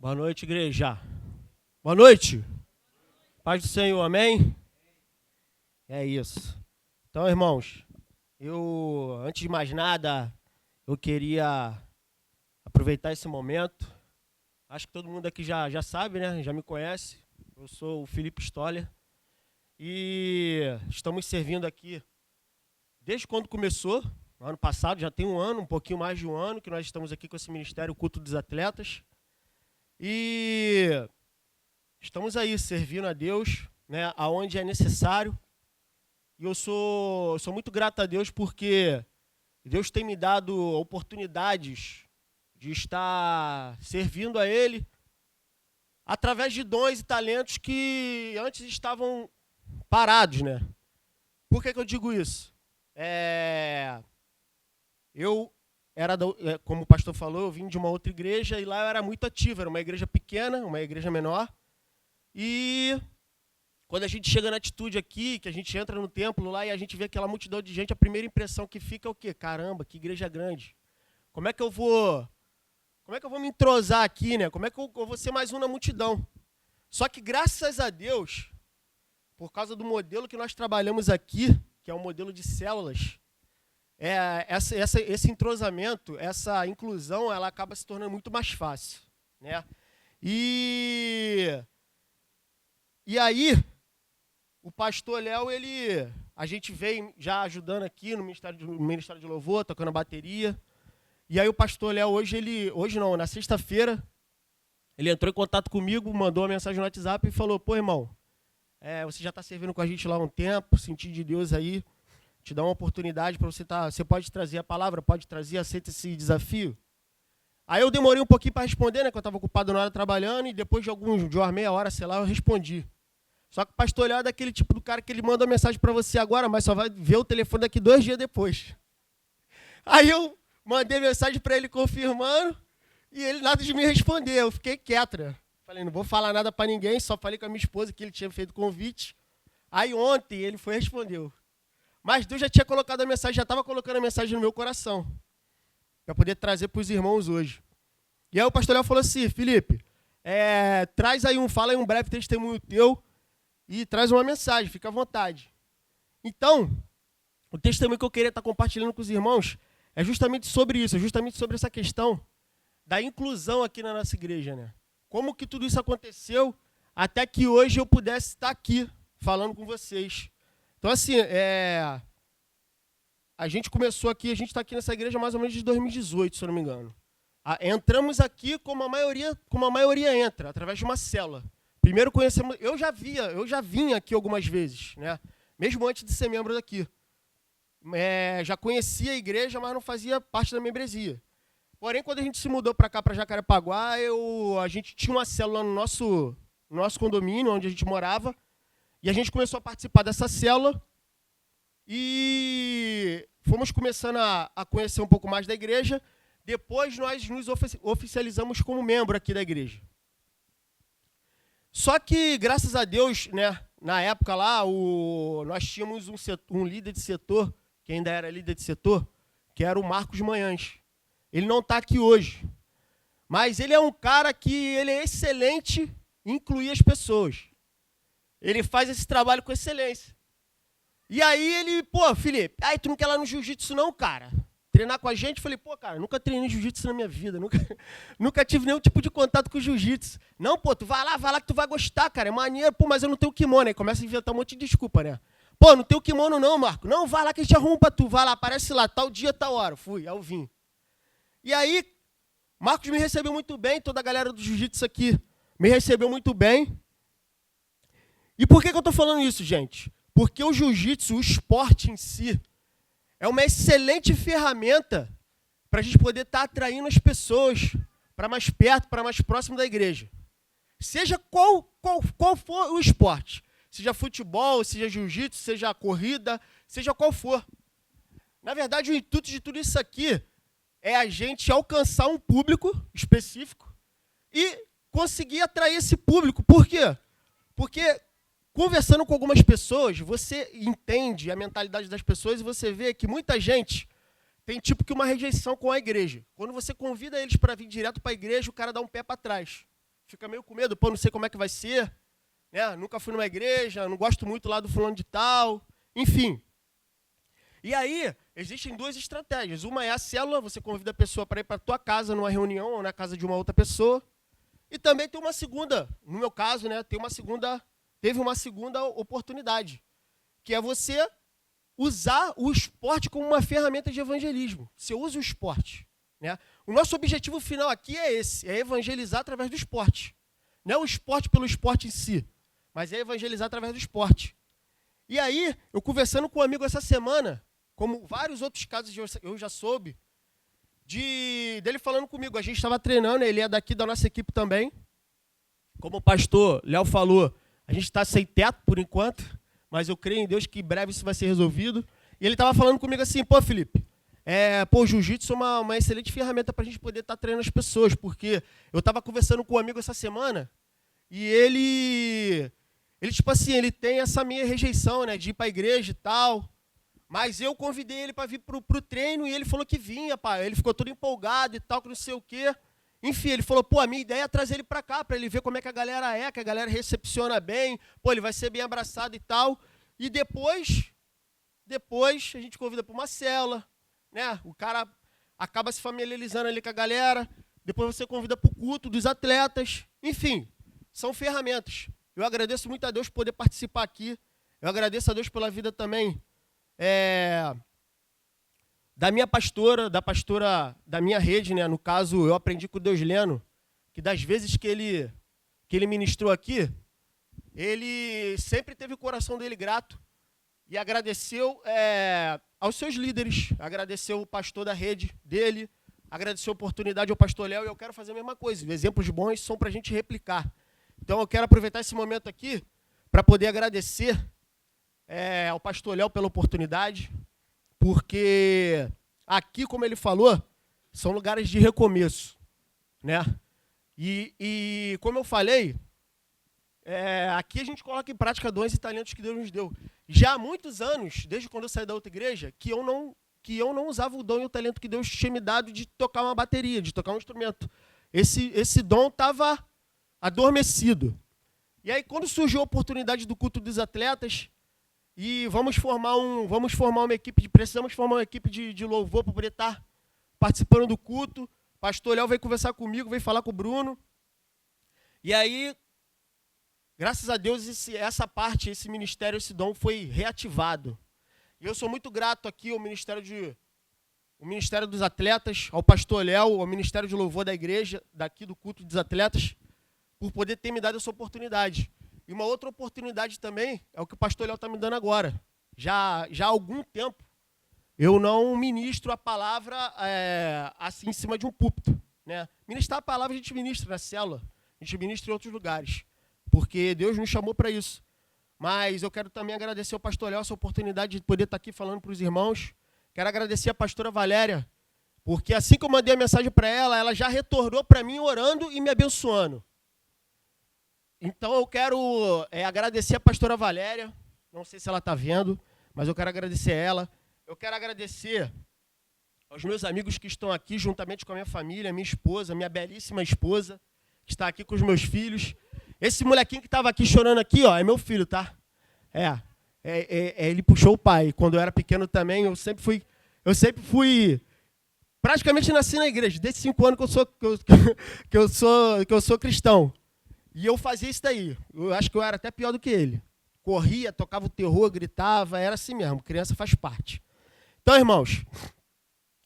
Boa noite, igreja. Boa noite. Paz do Senhor, amém? É isso. Então, irmãos, antes de mais nada, eu queria aproveitar esse momento. Acho que todo mundo aqui já sabe, né? Já me conhece. Eu sou o Felipe Stoller. E estamos servindo aqui desde quando começou, no ano passado, já tem um ano, um pouquinho mais de um ano, que nós estamos aqui com esse ministério, o Culto dos Atletas. E estamos aí servindo a Deus, né, aonde é necessário. E eu sou muito grato a Deus porque Deus tem me dado oportunidades de estar servindo a Ele através de dons e talentos que antes estavam parados, né? Por que eu digo isso? Como o pastor falou, eu vim de uma outra igreja e lá eu era muito ativo, era uma igreja pequena, uma igreja menor. E quando a gente chega na atitude aqui, que a gente entra no templo lá e a gente vê aquela multidão de gente, a primeira impressão que fica é o quê? Caramba, que igreja grande. Como é que eu vou me entrosar aqui, né? Como é que eu vou ser mais um na multidão? Só que graças a Deus, por causa do modelo que nós trabalhamos aqui, que é um modelo de células, esse entrosamento, essa inclusão, ela acaba se tornando muito mais fácil, né? E aí, o pastor Léo, a gente veio já ajudando aqui no Ministério de Louvor, tocando a bateria. E aí o pastor Léo, na sexta-feira, ele entrou em contato comigo, mandou uma mensagem no WhatsApp e falou: pô, irmão, você já está servindo com a gente lá há um tempo, senti de Deus aí, te dá uma oportunidade para você pode trazer a palavra, pode trazer, aceita esse desafio. Aí eu demorei um pouquinho para responder, né, que eu estava ocupado na hora trabalhando, e depois de uma meia hora, sei lá, eu respondi. Só que o pastor Léo é daquele tipo do cara que ele manda uma mensagem para você agora, mas só vai ver o telefone daqui 2 dias depois. Aí eu mandei mensagem para ele confirmando e ele nada de me responder. Eu fiquei quieto, né? Falei, não vou falar nada para ninguém, só falei com a minha esposa que ele tinha feito convite. Aí ontem ele foi e respondeu. Mas Deus já tinha colocado a mensagem, já estava colocando a mensagem no meu coração, para poder trazer para os irmãos hoje. E aí o pastor Léo falou assim: Felipe, fala aí um breve testemunho teu, e traz uma mensagem, fica à vontade. Então, o testemunho que eu queria estar compartilhando com os irmãos é justamente sobre isso, é justamente sobre essa questão da inclusão aqui na nossa igreja, né? Como que tudo isso aconteceu até que hoje eu pudesse estar aqui falando com vocês. Então, assim, a gente começou aqui, a gente está aqui nessa igreja mais ou menos de 2018, se eu não me engano. Entramos aqui como a maioria entra, através de uma célula. Primeiro conhecemos, eu já vinha aqui algumas vezes, né? Mesmo antes de ser membro daqui. Já conhecia a igreja, mas não fazia parte da membresia. Porém, quando a gente se mudou para cá, para Jacarepaguá, a gente tinha uma célula no nosso condomínio, onde a gente morava, e a gente começou a participar dessa célula e fomos começando a conhecer um pouco mais da igreja. Depois nós nos oficializamos como membro aqui da igreja. Só que, graças a Deus, né, na época lá, nós tínhamos um líder de setor, que ainda era líder de setor, que era o Marcos Manhães. Ele não está aqui hoje, mas ele é um cara que ele é excelente em incluir as pessoas. Ele faz esse trabalho com excelência. E aí pô, Felipe, tu não quer ir lá no jiu-jitsu não, cara? Treinar com a gente? Falei, pô, cara, nunca treinei jiu-jitsu na minha vida, nunca tive nenhum tipo de contato com jiu-jitsu. Não, pô, tu vai lá que tu vai gostar, cara, é maneiro, pô, mas eu não tenho kimono. Aí começa a inventar um monte de desculpa, né? Pô, não tenho kimono não, Marco. Não, vai lá que a gente arruma pra tu, vai lá, aparece lá, tal dia, tal hora. Fui, aí eu vim. E aí, Marcos me recebeu muito bem, toda a galera do jiu-jitsu aqui me recebeu muito bem. E por que eu tô falando isso, gente? Porque o jiu-jitsu, o esporte em si, é uma excelente ferramenta para a gente poder estar atraindo as pessoas para mais perto, para mais próximo da igreja. Seja qual for o esporte. Seja futebol, seja jiu-jitsu, seja corrida, seja qual for. Na verdade, o intuito de tudo isso aqui é a gente alcançar um público específico e conseguir atrair esse público. Por quê? Porque conversando com algumas pessoas, você entende a mentalidade das pessoas e você vê que muita gente tem tipo que uma rejeição com a igreja. Quando você convida eles para vir direto para a igreja, o cara dá um pé para trás. fica meio com medo, pô, não sei como é que vai ser, né? Nunca fui numa igreja, não gosto muito lá do fulano de tal, enfim. E aí, existem duas estratégias. Uma é a célula, você convida a pessoa para ir para a tua casa, numa reunião, ou na casa de uma outra pessoa. E também tem uma segunda, no meu caso, né, teve uma segunda oportunidade, que é você usar o esporte como uma ferramenta de evangelismo. Você usa o esporte, né? O nosso objetivo final aqui é esse, é evangelizar através do esporte. Não é o esporte pelo esporte em si, mas é evangelizar através do esporte. E aí, eu conversando com um amigo essa semana, como vários outros casos eu já soube, dele falando comigo, a gente estava treinando, ele é daqui da nossa equipe também. Como o pastor Léo falou, a gente está sem teto por enquanto, mas eu creio em Deus que em breve isso vai ser resolvido. E ele estava falando comigo assim, pô, Felipe, o jiu-jitsu é uma excelente ferramenta para a gente poder estar treinando as pessoas, porque eu estava conversando com um amigo essa semana, e ele tipo assim, ele tem essa minha rejeição, né, de ir para a igreja e tal, mas eu convidei ele para vir pro treino e ele falou que vinha, pai. Ele ficou todo empolgado e tal, que não sei o quê. Enfim, ele falou, pô, a minha ideia é trazer ele para cá, para ele ver como é que a galera é, que a galera recepciona bem, pô, ele vai ser bem abraçado e tal. E depois a gente convida para uma célula, né? O cara acaba se familiarizando ali com a galera, depois você convida para o culto dos atletas. Enfim, são ferramentas. Eu agradeço muito a Deus por poder participar aqui. Eu agradeço a Deus pela vida também da minha pastora, da minha rede, né? No caso, eu aprendi com o Deus Leno, que das vezes que ele ministrou aqui, ele sempre teve o coração dele grato e agradeceu aos seus líderes, agradeceu o pastor da rede dele, agradeceu a oportunidade ao pastor Léo, e eu quero fazer a mesma coisa. Exemplos bons são para a gente replicar. Então eu quero aproveitar esse momento aqui para poder agradecer ao pastor Léo pela oportunidade, porque aqui, como ele falou, são lugares de recomeço, né? E como eu falei, aqui a gente coloca em prática dons e talentos que Deus nos deu. Já há muitos anos, desde quando eu saí da outra igreja, que eu não usava o dom e o talento que Deus tinha me dado de tocar uma bateria, de tocar um instrumento. Esse dom estava adormecido. E aí, quando surgiu a oportunidade do culto dos atletas, e precisamos formar uma equipe de louvor para poder estar participando do culto. O pastor Léo veio conversar comigo, veio falar com o Bruno. E aí, graças a Deus, esse ministério, esse dom foi reativado. E eu sou muito grato aqui ao Ministério dos Atletas, ao pastor Léo, ao Ministério de Louvor da igreja, daqui do culto dos atletas, por poder ter me dado essa oportunidade. E uma outra oportunidade também é o que o pastor Léo está me dando agora. Já há algum tempo, eu não ministro a palavra assim em cima de um púlpito, né? Ministrar a palavra a gente ministra na célula, a gente ministra em outros lugares, porque Deus nos chamou para isso. Mas eu quero também agradecer ao pastor Léo essa oportunidade de poder estar aqui falando para os irmãos. Quero agradecer a pastora Valéria, porque assim que eu mandei a mensagem para ela já retornou para mim orando e me abençoando. Então eu quero agradecer a pastora Valéria, não sei se ela está vendo, mas eu quero agradecer a ela. Eu quero agradecer aos meus amigos que estão aqui, juntamente com a minha família, minha esposa, minha belíssima esposa, que está aqui com os meus filhos. Esse molequinho que estava aqui chorando aqui, ó, é meu filho, tá? Ele puxou o pai. Quando eu era pequeno também, eu sempre fui praticamente nasci na igreja, desde 5 anos que eu sou cristão. E eu fazia isso daí. Eu acho que eu era até pior do que ele. Corria, tocava o terror, gritava, era assim mesmo. Criança faz parte. Então, irmãos,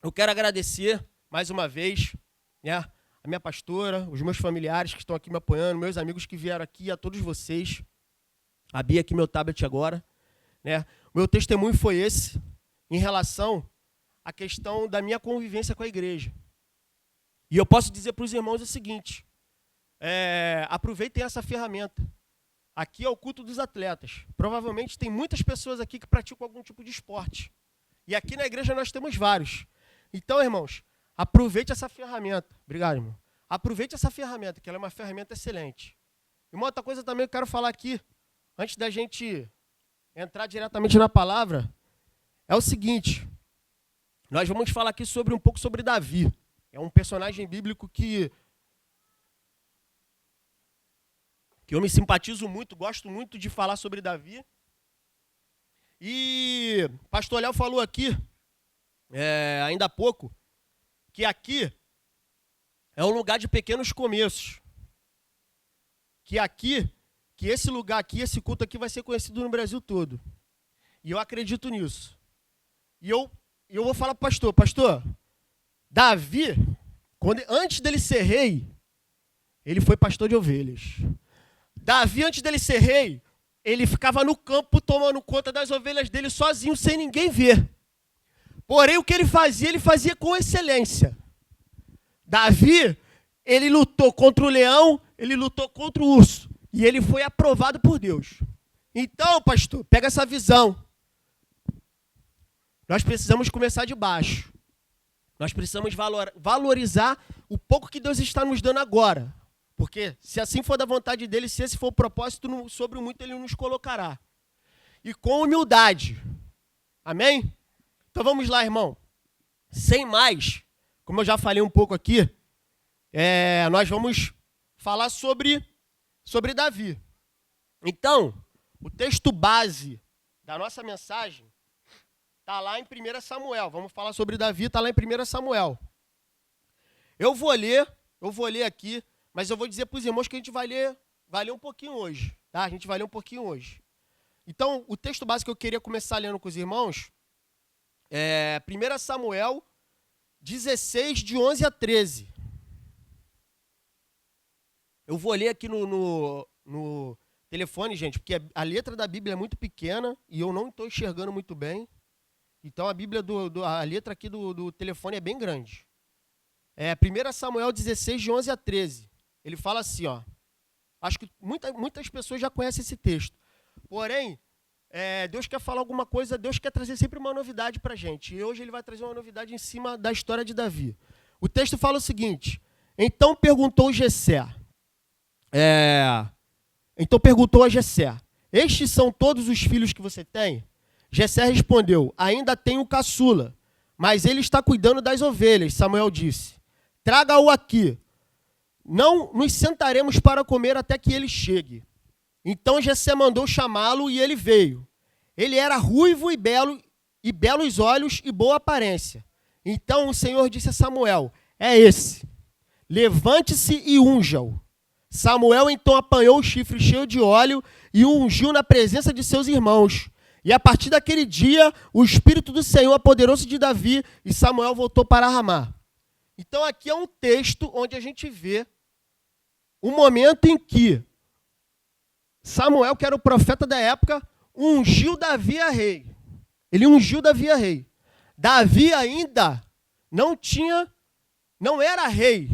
eu quero agradecer mais uma vez, né, a minha pastora, os meus familiares que estão aqui me apoiando, meus amigos que vieram aqui, a todos vocês. Abri aqui meu tablet agora, né? O meu testemunho foi esse, em relação à questão da minha convivência com a igreja. E eu posso dizer para os irmãos o seguinte: aproveitem essa ferramenta. Aqui é o culto dos atletas. Provavelmente tem muitas pessoas aqui que praticam algum tipo de esporte. E aqui na igreja nós temos vários. Então, irmãos, aproveite essa ferramenta. Obrigado, irmão. Aproveite essa ferramenta, que ela é uma ferramenta excelente. E uma outra coisa também que eu quero falar aqui, antes da gente entrar diretamente na palavra, é o seguinte: nós vamos falar aqui um pouco sobre Davi. É um personagem bíblico que que eu me simpatizo muito, gosto muito de falar sobre Davi. E o pastor Léo falou aqui, ainda há pouco, que aqui é um lugar de pequenos começos. Que esse lugar aqui, esse culto aqui vai ser conhecido no Brasil todo. E eu acredito nisso. E eu vou falar para o pastor, Davi, antes dele ser rei, ele foi pastor de ovelhas. Davi, antes dele ser rei, ele ficava no campo tomando conta das ovelhas dele sozinho, sem ninguém ver. Porém, o que ele fazia com excelência. Davi, ele lutou contra o leão, ele lutou contra o urso. E ele foi aprovado por Deus. Então, pastor, pega essa visão. Nós precisamos começar de baixo. Nós precisamos valorizar o pouco que Deus está nos dando agora. Porque se assim for da vontade dele, se esse for o propósito, sobre o muito ele nos colocará. E com humildade. Amém? Então vamos lá, irmão. Sem mais, como eu já falei um pouco aqui, nós vamos falar sobre Davi. Então, o texto base da nossa mensagem está lá em 1 Samuel. Vamos falar sobre Davi, está lá em 1 Samuel. Eu vou ler aqui, mas eu vou dizer para os irmãos que a gente vai ler um pouquinho hoje. Tá? A gente vai ler um pouquinho hoje. Então, o texto base que eu queria começar lendo com os irmãos é 1 Samuel 16, de 11 a 13. Eu vou ler aqui no telefone, gente, porque a letra da Bíblia é muito pequena e eu não estou enxergando muito bem. Então, a Bíblia, a letra aqui do telefone é bem grande. 1 Samuel 16, de 11 a 13. Ele fala assim, ó. Acho que muitas pessoas já conhecem esse texto. Porém, Deus quer falar alguma coisa, Deus quer trazer sempre uma novidade para a gente. E hoje ele vai trazer uma novidade em cima da história de Davi. O texto fala o seguinte. Então perguntou a Jessé. Estes são todos os filhos que você tem? Jessé respondeu, ainda tenho o caçula, mas ele está cuidando das ovelhas. Samuel disse, traga-o aqui. Não nos sentaremos para comer até que ele chegue. Então Jessé mandou chamá-lo e ele veio. Ele era ruivo e belos olhos e boa aparência. Então o Senhor disse a Samuel, é esse. Levante-se e unja-o. Samuel então apanhou o chifre cheio de óleo e o ungiu na presença de seus irmãos. E a partir daquele dia, o Espírito do Senhor apoderou-se de Davi e Samuel voltou para Ramá. Então aqui é um texto onde a gente vê o momento em que Samuel, que era o profeta da época, ungiu Davi a rei. Ele ungiu Davi a rei. Davi ainda não era rei,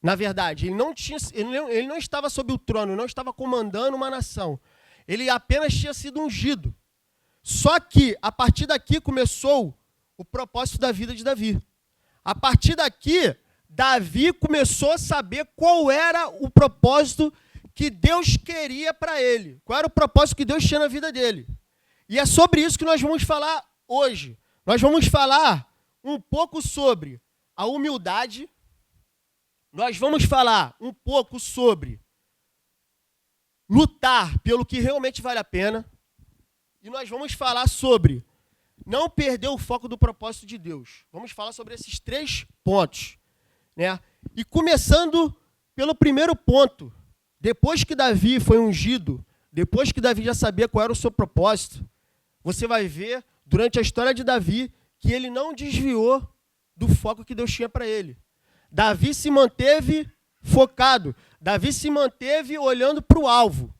na verdade. Ele não estava sob o trono, não estava comandando uma nação. Ele apenas tinha sido ungido. Só que, a partir daqui, começou o propósito da vida de Davi. A partir daqui, Davi começou a saber qual era o propósito que Deus queria para ele. Qual era o propósito que Deus tinha na vida dele. E é sobre isso que nós vamos falar hoje. Nós vamos falar um pouco sobre a humildade. Nós vamos falar um pouco sobre lutar pelo que realmente vale a pena. E nós vamos falar sobre não perder o foco do propósito de Deus. Vamos falar sobre esses 3 pontos. Né? E começando pelo primeiro ponto. Depois que Davi foi ungido, depois que Davi já sabia qual era o seu propósito, você vai ver, durante a história de Davi, que ele não desviou do foco que Deus tinha para ele. Davi se manteve focado. Davi se manteve olhando para o alvo.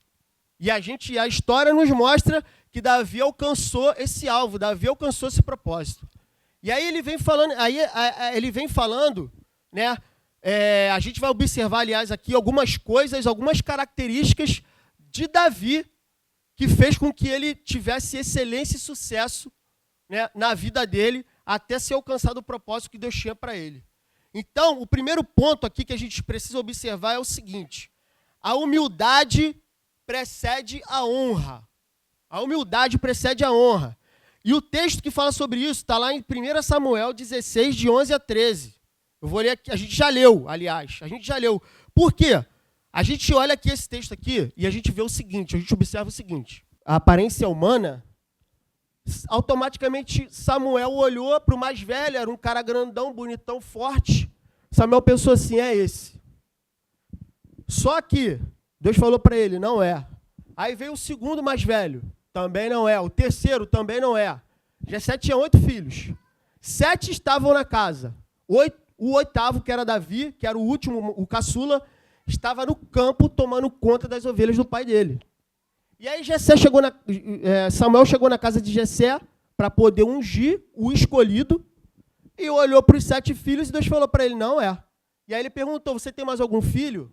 E a história nos mostra que Davi alcançou esse alvo, Davi alcançou esse propósito. E aí ele vem falando, né? A gente vai observar, aliás, aqui algumas coisas, algumas características de Davi que fez com que ele tivesse excelência e sucesso, né, na vida dele, até ser alcançado o propósito que Deus tinha para ele. Então, o primeiro ponto aqui que a gente precisa observar é o seguinte: a humildade precede a honra. A humildade precede a honra. E o texto que fala sobre isso está lá em 1 Samuel 16, de 11 a 13. Eu vou ler aqui, a gente já leu, aliás. A gente já leu. Por quê? A gente olha aqui esse texto aqui e a gente vê o seguinte, a gente observa o seguinte. A aparência humana, automaticamente Samuel olhou para o mais velho, era um cara grandão, bonitão, forte. Samuel pensou assim, é esse. Só que Deus falou para ele, não é. Aí veio o segundo mais velho, também não é. O terceiro também não é. Jessé tinha 8 filhos. 7 estavam na casa. O oitavo, que era Davi, que era o último, o caçula, estava no campo tomando conta das ovelhas do pai dele. E aí Samuel chegou na casa de Jessé para poder ungir o escolhido e olhou para os 7 filhos e Deus falou para ele, não é. E aí ele perguntou, você tem mais algum filho?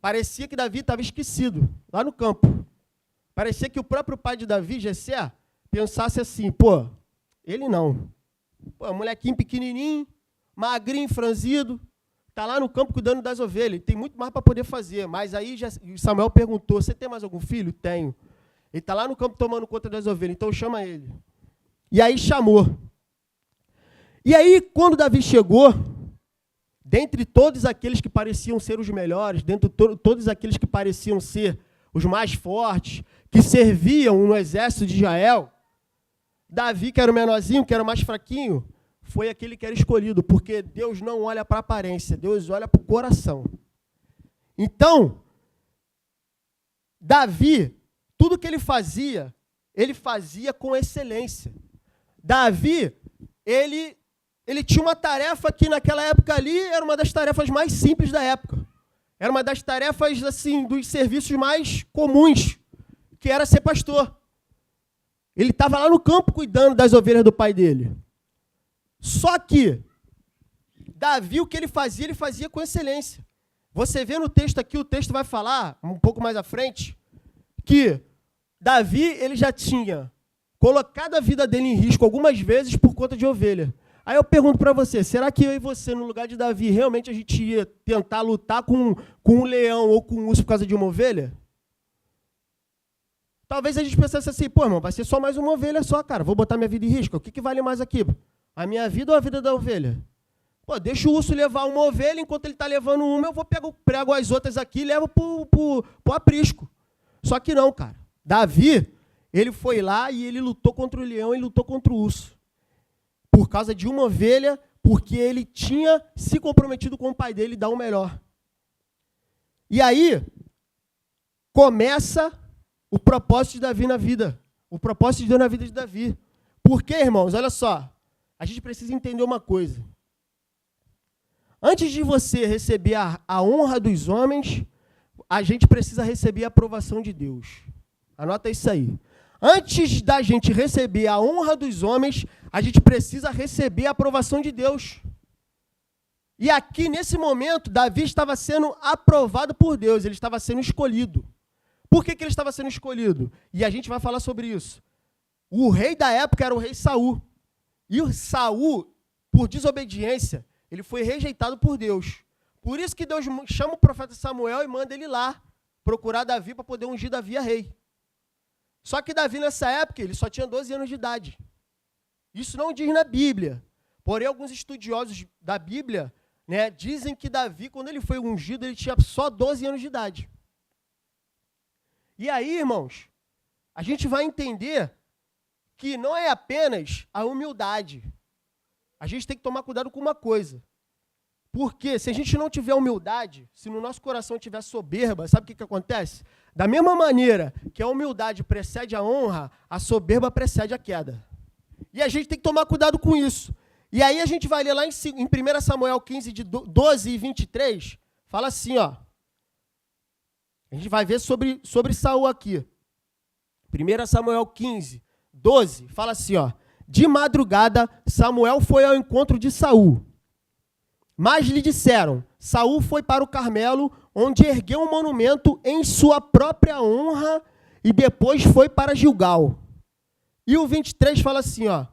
Parecia que Davi estava esquecido, lá no campo. Parecia que o próprio pai de Davi, Jessé, pensasse assim, pô, ele não. Pô, molequinho pequenininho, magrinho, franzido, está lá no campo cuidando das ovelhas, tem muito mais para poder fazer. Mas aí Samuel perguntou, você tem mais algum filho? Tenho. Ele está lá no campo tomando conta das ovelhas, então chama ele. E aí chamou. E aí, quando Davi chegou, dentre todos aqueles que pareciam ser os melhores, dentre todos aqueles que pareciam ser os mais fortes, que serviam no exército de Israel, Davi, que era o menorzinho, que era o mais fraquinho, foi aquele que era escolhido, porque Deus não olha para a aparência, Deus olha para o coração. Então, Davi, tudo que ele fazia com excelência. Davi, ele tinha uma tarefa que naquela época ali era uma das tarefas mais simples da época. Era uma das tarefas, assim, dos serviços mais comuns, que era ser pastor. Ele estava lá no campo cuidando das ovelhas do pai dele. Só que Davi, o que ele fazia com excelência. Você vê no texto aqui, o texto vai falar, um pouco mais à frente, que Davi, ele já tinha colocado a vida dele em risco algumas vezes por conta de ovelha. Aí eu pergunto para você, será que eu e você, no lugar de Davi, realmente a gente ia tentar lutar com um leão ou com um urso por causa de uma ovelha? Talvez a gente pensasse assim, pô, irmão, vai ser só mais uma ovelha só, cara. Vou botar minha vida em risco. O que vale mais aqui? A minha vida ou a vida da ovelha? Pô, deixa o urso levar uma ovelha, enquanto ele está levando uma, eu vou prego as outras aqui e levo pro aprisco. Só que não, cara. Davi, ele foi lá e ele lutou contra o leão e lutou contra o urso. Por causa de uma ovelha, porque ele tinha se comprometido com o pai dele dar o melhor. E aí, começa o propósito de Davi na vida. O propósito de Deus na vida de Davi. Por quê, irmãos? Olha só. A gente precisa entender uma coisa. Antes de você receber a honra dos homens, a gente precisa receber a aprovação de Deus. Anota isso aí. Antes da gente receber a honra dos homens, a gente precisa receber a aprovação de Deus. E aqui, nesse momento, Davi estava sendo aprovado por Deus, ele estava sendo escolhido. Por que ele estava sendo escolhido? E a gente vai falar sobre isso. O rei da época era o rei Saul. E o Saul, por desobediência, ele foi rejeitado por Deus. Por isso que Deus chama o profeta Samuel e manda ele lá procurar Davi para poder ungir Davi a rei. Só que Davi, nessa época, ele só tinha 12 anos de idade. Isso não diz na Bíblia. Porém, alguns estudiosos da Bíblia, né, dizem que Davi, quando ele foi ungido, ele tinha só 12 anos de idade. E aí, irmãos, a gente vai entender que não é apenas a humildade. A gente tem que tomar cuidado com uma coisa. Porque se a gente não tiver humildade, se no nosso coração tiver soberba, sabe o que acontece? Da mesma maneira que a humildade precede a honra, a soberba precede a queda. E a gente tem que tomar cuidado com isso. E aí a gente vai ler lá em 1 Samuel 15, de 12 e 23, fala assim, ó. A gente vai ver sobre Saul aqui. 1 Samuel 15, 12, fala assim, ó. De madrugada, Samuel foi ao encontro de Saul. Mas lhe disseram, Saul foi para o Carmelo, onde ergueu um monumento em sua própria honra, e depois foi para Gilgal. E o 23 fala assim, ó.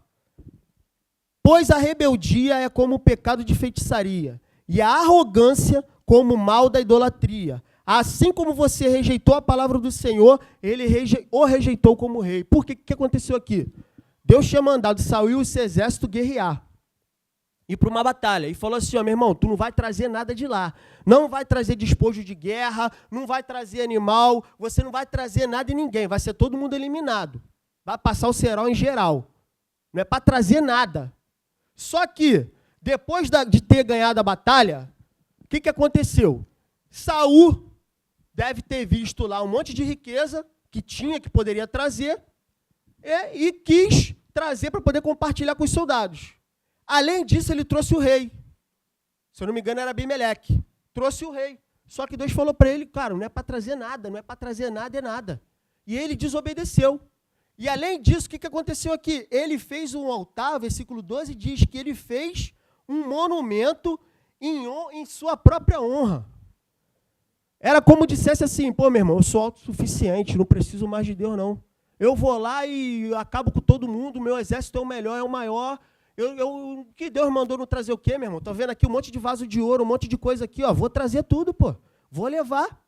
Pois a rebeldia é como o pecado de feitiçaria, e a arrogância como o mal da idolatria. Assim como você rejeitou a palavra do Senhor, ele o rejeitou como rei. Por que aconteceu aqui? Deus tinha mandado Saul e o seu exército guerrear. ir para uma batalha. E falou assim, ó, meu irmão, tu não vai trazer nada de lá. Não vai trazer despojo de guerra, não vai trazer animal, você não vai trazer nada de ninguém. Vai ser todo mundo eliminado. Vai passar o cerol em geral. Não é para trazer nada. Só que, depois de ter ganhado a batalha, o que aconteceu? Saul deve ter visto lá um monte de riqueza que tinha, que poderia trazer, e quis trazer para poder compartilhar com os soldados. Além disso, ele trouxe o rei. Se eu não me engano, era Abimeleque. Trouxe o rei. Só que Deus falou para ele, cara, não é para trazer nada, não é para trazer nada, é nada. E ele desobedeceu. E além disso, o que aconteceu aqui? Ele fez um altar, versículo 12 diz que ele fez um monumento em sua própria honra. Era como dissesse assim, pô, meu irmão, eu sou autossuficiente, não preciso mais de Deus, não. Eu vou lá e acabo com todo mundo, meu exército é o melhor, é o maior. Que Deus mandou não trazer o quê, meu irmão? Tô vendo aqui um monte de vaso de ouro, um monte de coisa aqui, ó. Vou trazer tudo, pô. Vou levar.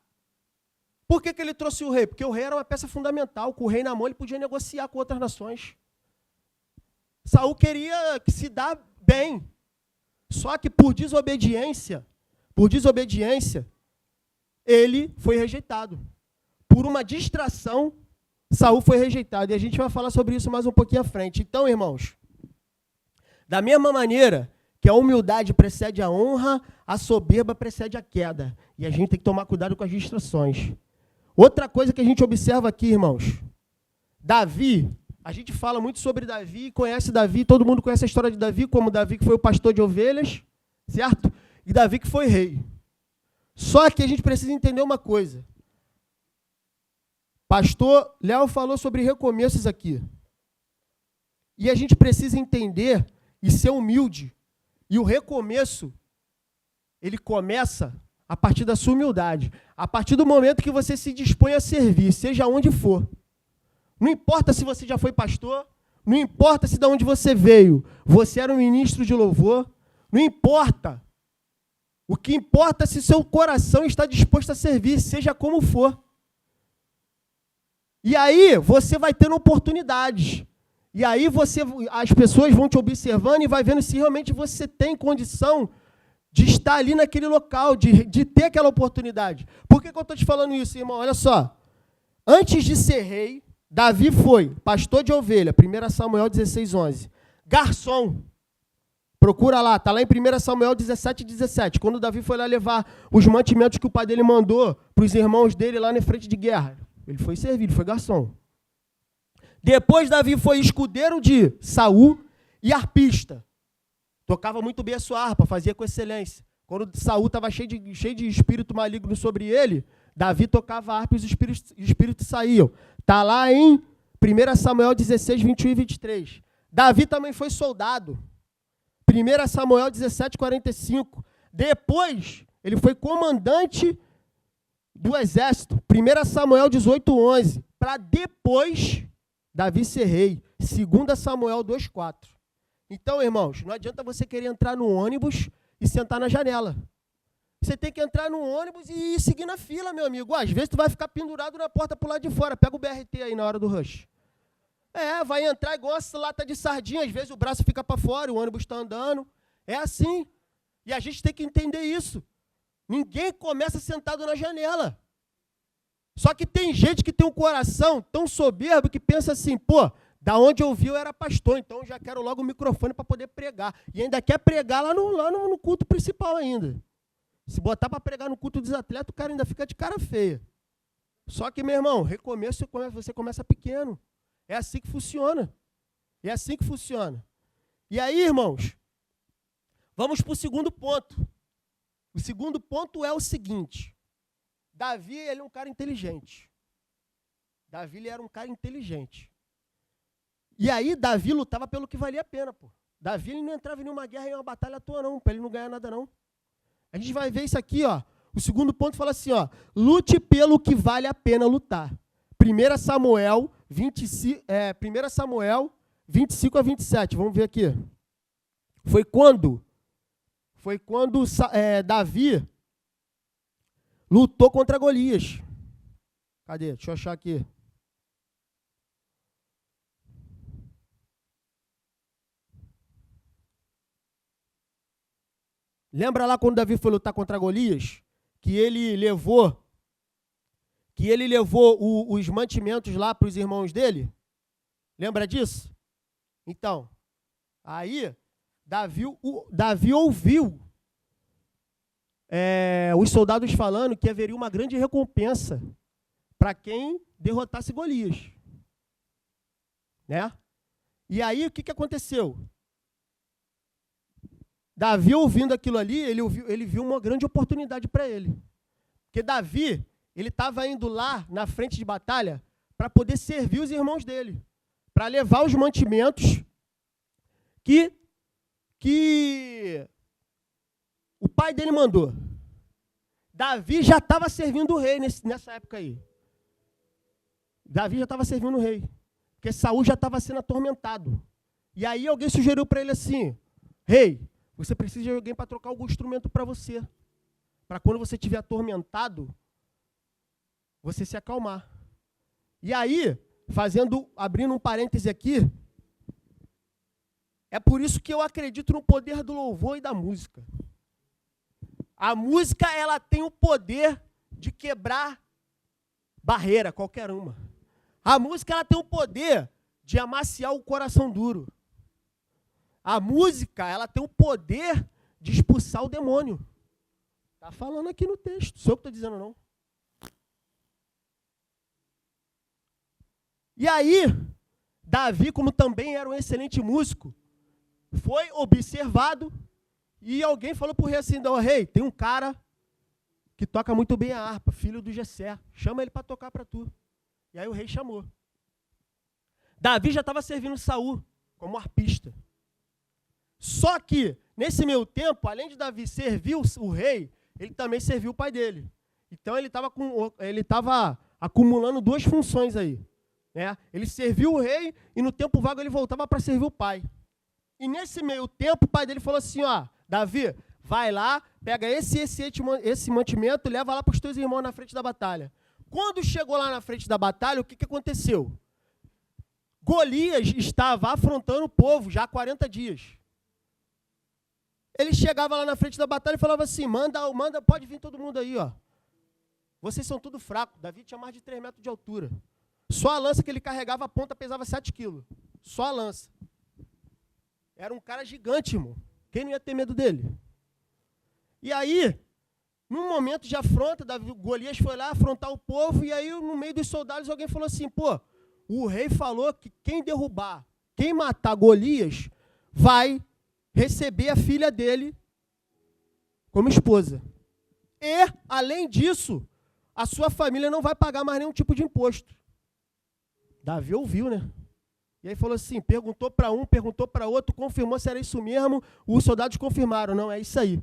Por que ele trouxe o rei? Porque o rei era uma peça fundamental. Com o rei na mão, ele podia negociar com outras nações. Saul queria se dar bem. Só que por desobediência, ele foi rejeitado. Por uma distração, Saul foi rejeitado. E a gente vai falar sobre isso mais um pouquinho à frente. Então, irmãos, da mesma maneira que a humildade precede a honra, a soberba precede a queda. E a gente tem que tomar cuidado com as distrações. Outra coisa que a gente observa aqui, irmãos, Davi, a gente fala muito sobre Davi, conhece Davi, todo mundo conhece a história de Davi, como Davi que foi o pastor de ovelhas, certo? E Davi que foi rei. Só que a gente precisa entender uma coisa. Pastor Léo falou sobre recomeços aqui. E a gente precisa entender e ser humilde. E o recomeço, ele começa a partir da sua humildade. A partir do momento que você se dispõe a servir, seja onde for. Não importa se você já foi pastor, não importa se de onde você veio, você era um ministro de louvor, não importa. O que importa é se seu coração está disposto a servir, seja como for. E aí você vai tendo oportunidades. E aí as pessoas vão te observando e vai vendo se realmente você tem condição de estar ali naquele local, de ter aquela oportunidade. Por que eu estou te falando isso, irmão? Olha só. Antes de ser rei, Davi foi pastor de ovelha, 1 Samuel 16:11. Garçom. Procura lá, está lá em 1 Samuel 17:17. Quando Davi foi lá levar os mantimentos que o pai dele mandou para os irmãos dele lá na frente de guerra. Ele foi servir, ele foi garçom. Depois Davi foi escudeiro de Saul e arpista. Tocava muito bem a sua harpa, fazia com excelência. Quando Saul estava cheio de espírito maligno sobre ele, Davi tocava a harpa e os espíritos saíam. Está lá em 1 Samuel 16, 21 e 23. Davi também foi soldado. 1 Samuel 17, 45. Depois, ele foi comandante do exército. 1 Samuel 18, 11. Para depois, Davi ser rei. 2 Samuel 2, 4. Então, irmãos, não adianta você querer entrar no ônibus e sentar na janela. Você tem que entrar no ônibus e seguir na fila, meu amigo. Às vezes tu vai ficar pendurado na porta pro lado de fora. Pega o BRT aí na hora do rush. Vai entrar igual essa lata de sardinha. Às vezes o braço fica para fora, o ônibus está andando. É assim. E a gente tem que entender isso. Ninguém começa sentado na janela. Só que tem gente que tem um coração tão soberbo que pensa assim, pô, da onde eu vi eu era pastor, então eu já quero logo o microfone para poder pregar. E ainda quer pregar lá no culto principal ainda. Se botar para pregar no culto dos atletas, o cara ainda fica de cara feia. Só que, meu irmão, recomeço, você começa pequeno. É assim que funciona. É assim que funciona. E aí, irmãos, vamos para o segundo ponto. O segundo ponto é o seguinte. Davi, ele é um cara inteligente. Davi, ele era um cara inteligente. E aí, Davi lutava pelo que valia a pena, pô. Davi, ele não entrava em nenhuma guerra, em uma batalha à toa, não, para ele não ganhar nada, não. A gente vai ver isso aqui, ó. O segundo ponto fala assim, ó. Lute pelo que vale a pena lutar. 1 Samuel 25 a 27. Vamos ver aqui. Foi quando Davi lutou contra Golias. Cadê? Deixa eu achar aqui. Lembra lá quando Davi foi lutar contra Golias? Que ele levou os mantimentos lá para os irmãos dele? Lembra disso? Então, aí Davi ouviu os soldados falando que haveria uma grande recompensa para quem derrotasse Golias. Né? E aí, o que aconteceu? Davi, ouvindo aquilo ali, ele viu uma grande oportunidade para ele. Porque Davi, ele estava indo lá na frente de batalha para poder servir os irmãos dele, para levar os mantimentos que o pai dele mandou. Davi já estava servindo o rei nessa época aí. Davi já estava servindo o rei, porque Saul já estava sendo atormentado. E aí alguém sugeriu para ele assim: rei, você precisa de alguém para trocar algum instrumento para você, para quando você estiver atormentado, você se acalmar. E aí, abrindo um parêntese aqui, é por isso que eu acredito no poder do louvor e da música. A música, ela tem o poder de quebrar barreira, qualquer uma. A música, ela tem o poder de amaciar o coração duro. A música, ela tem o poder de expulsar o demônio. Está falando aqui no texto, sou eu que estou dizendo não. E aí, Davi, como também era um excelente músico, foi observado e alguém falou para o rei assim: não, rei, tem um cara que toca muito bem a harpa, filho do Jessé, chama ele para tocar para tu. E aí o rei chamou. Davi já estava servindo Saul como arpista. Só que, nesse meio tempo, além de Davi servir o rei, ele também serviu o pai dele. Então ele estava acumulando duas funções aí. Né? Ele serviu o rei e no tempo vago ele voltava para servir o pai. E nesse meio tempo, o pai dele falou assim: ó, Davi, vai lá, pega esse mantimento e leva lá para os teus irmãos na frente da batalha. Quando chegou lá na frente da batalha, o que aconteceu? Golias estava afrontando o povo já há 40 dias. Ele chegava lá na frente da batalha e falava assim: manda, pode vir todo mundo aí, ó. Vocês são tudo fracos. Davi tinha mais de 3 metros de altura. Só a lança que ele carregava, a ponta pesava 7 quilos. Só a lança. Era um cara gigante, irmão. Quem não ia ter medo dele? E aí, num momento de afronta, Golias foi lá afrontar o povo, e aí, no meio dos soldados, alguém falou assim: pô, o rei falou que quem matar Golias, vai receber a filha dele como esposa. E, além disso, a sua família não vai pagar mais nenhum tipo de imposto. Davi ouviu, né? E aí falou assim, perguntou para um, perguntou para outro, confirmou se era isso mesmo, os soldados confirmaram, não, é isso aí.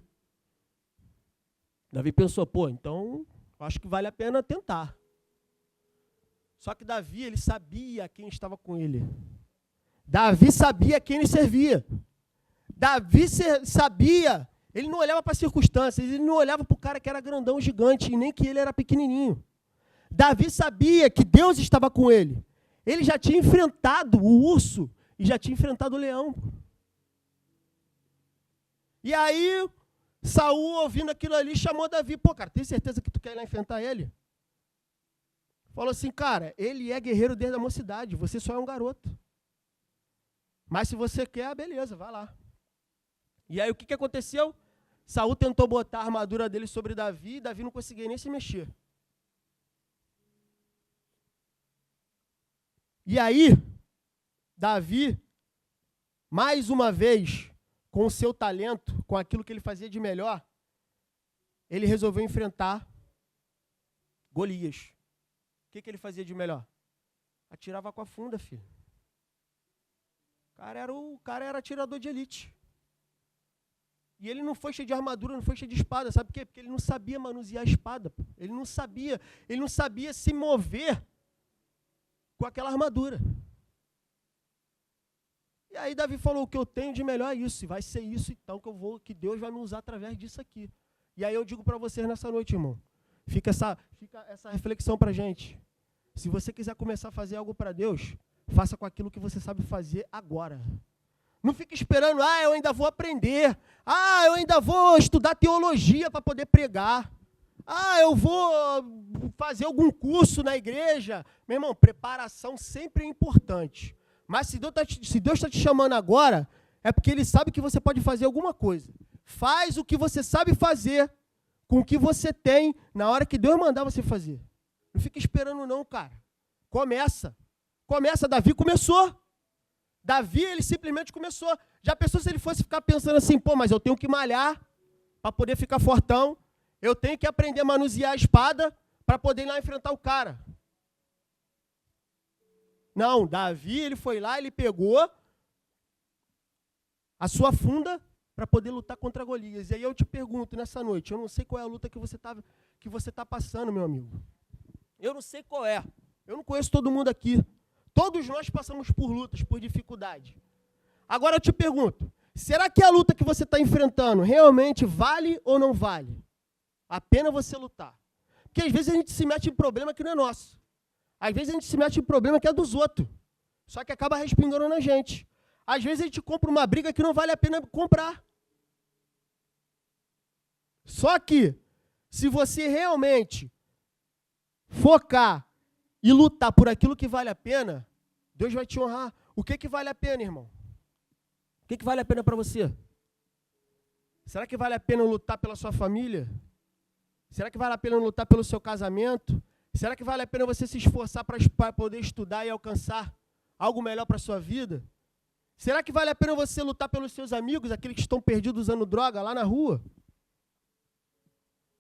Davi pensou, pô, então acho que vale a pena tentar. Só que Davi, ele sabia quem estava com ele. Davi sabia quem ele servia. Davi sabia, ele não olhava para as circunstâncias, ele não olhava para o cara que era grandão, gigante, e nem que ele era pequenininho. Davi sabia que Deus estava com ele. Ele já tinha enfrentado o urso e já tinha enfrentado o leão. E aí, Saul, ouvindo aquilo ali, chamou Davi. Pô, cara, tem certeza que tu quer ir lá enfrentar ele? Falou assim, cara, ele é guerreiro desde a mocidade, você só é um garoto. Mas se você quer, beleza, vai lá. E aí o que aconteceu? Saul tentou botar a armadura dele sobre Davi, e Davi não conseguia nem se mexer. E aí, Davi, mais uma vez, com o seu talento, com aquilo que ele fazia de melhor, ele resolveu enfrentar Golias. O que ele fazia de melhor? Atirava com a funda, filho. O cara era atirador de elite. E ele não foi cheio de armadura, não foi cheio de espada. Sabe por quê? Porque ele não sabia manusear a espada. Ele não sabia se mover com aquela armadura. E aí Davi falou, o que eu tenho de melhor é isso. E vai ser isso então que Deus vai me usar através disso aqui. E aí eu digo para vocês nessa noite, irmão. Fica essa reflexão para a gente. Se você quiser começar a fazer algo para Deus, faça com aquilo que você sabe fazer agora. Não fica esperando, eu ainda vou aprender. Eu ainda vou estudar teologia para poder pregar. Eu vou fazer algum curso na igreja. Meu irmão, preparação sempre é importante. Mas se Deus está te chamando agora, é porque Ele sabe que você pode fazer alguma coisa. Faz o que você sabe fazer com o que você tem na hora que Deus mandar você fazer. Não fica esperando não, cara. Começa. Davi começou. Davi, ele simplesmente começou. Já pensou se ele fosse ficar pensando assim, mas eu tenho que malhar para poder ficar fortão. Eu tenho que aprender a manusear a espada para poder ir lá enfrentar o cara. Não, Davi, ele foi lá, ele pegou a sua funda para poder lutar contra Golias. E aí eu te pergunto nessa noite, eu não sei qual é a luta que você tá passando, meu amigo. Eu não sei qual é. Eu não conheço todo mundo aqui. Todos nós passamos por lutas, por dificuldade. Agora eu te pergunto, será que a luta que você está enfrentando realmente vale ou não vale? A pena você lutar. Porque às vezes a gente se mete em problema que não é nosso. Às vezes a gente se mete em problema que é dos outros. Só que acaba respingando na gente. Às vezes a gente compra uma briga que não vale a pena comprar. Só que, se você realmente focar e lutar por aquilo que vale a pena, Deus vai te honrar. O que vale a pena, irmão? O que vale a pena para você? Será que vale a pena lutar pela sua família? Será que vale a pena lutar pelo seu casamento? Será que vale a pena você se esforçar para poder estudar e alcançar algo melhor para a sua vida? Será que vale a pena você lutar pelos seus amigos, aqueles que estão perdidos usando droga lá na rua?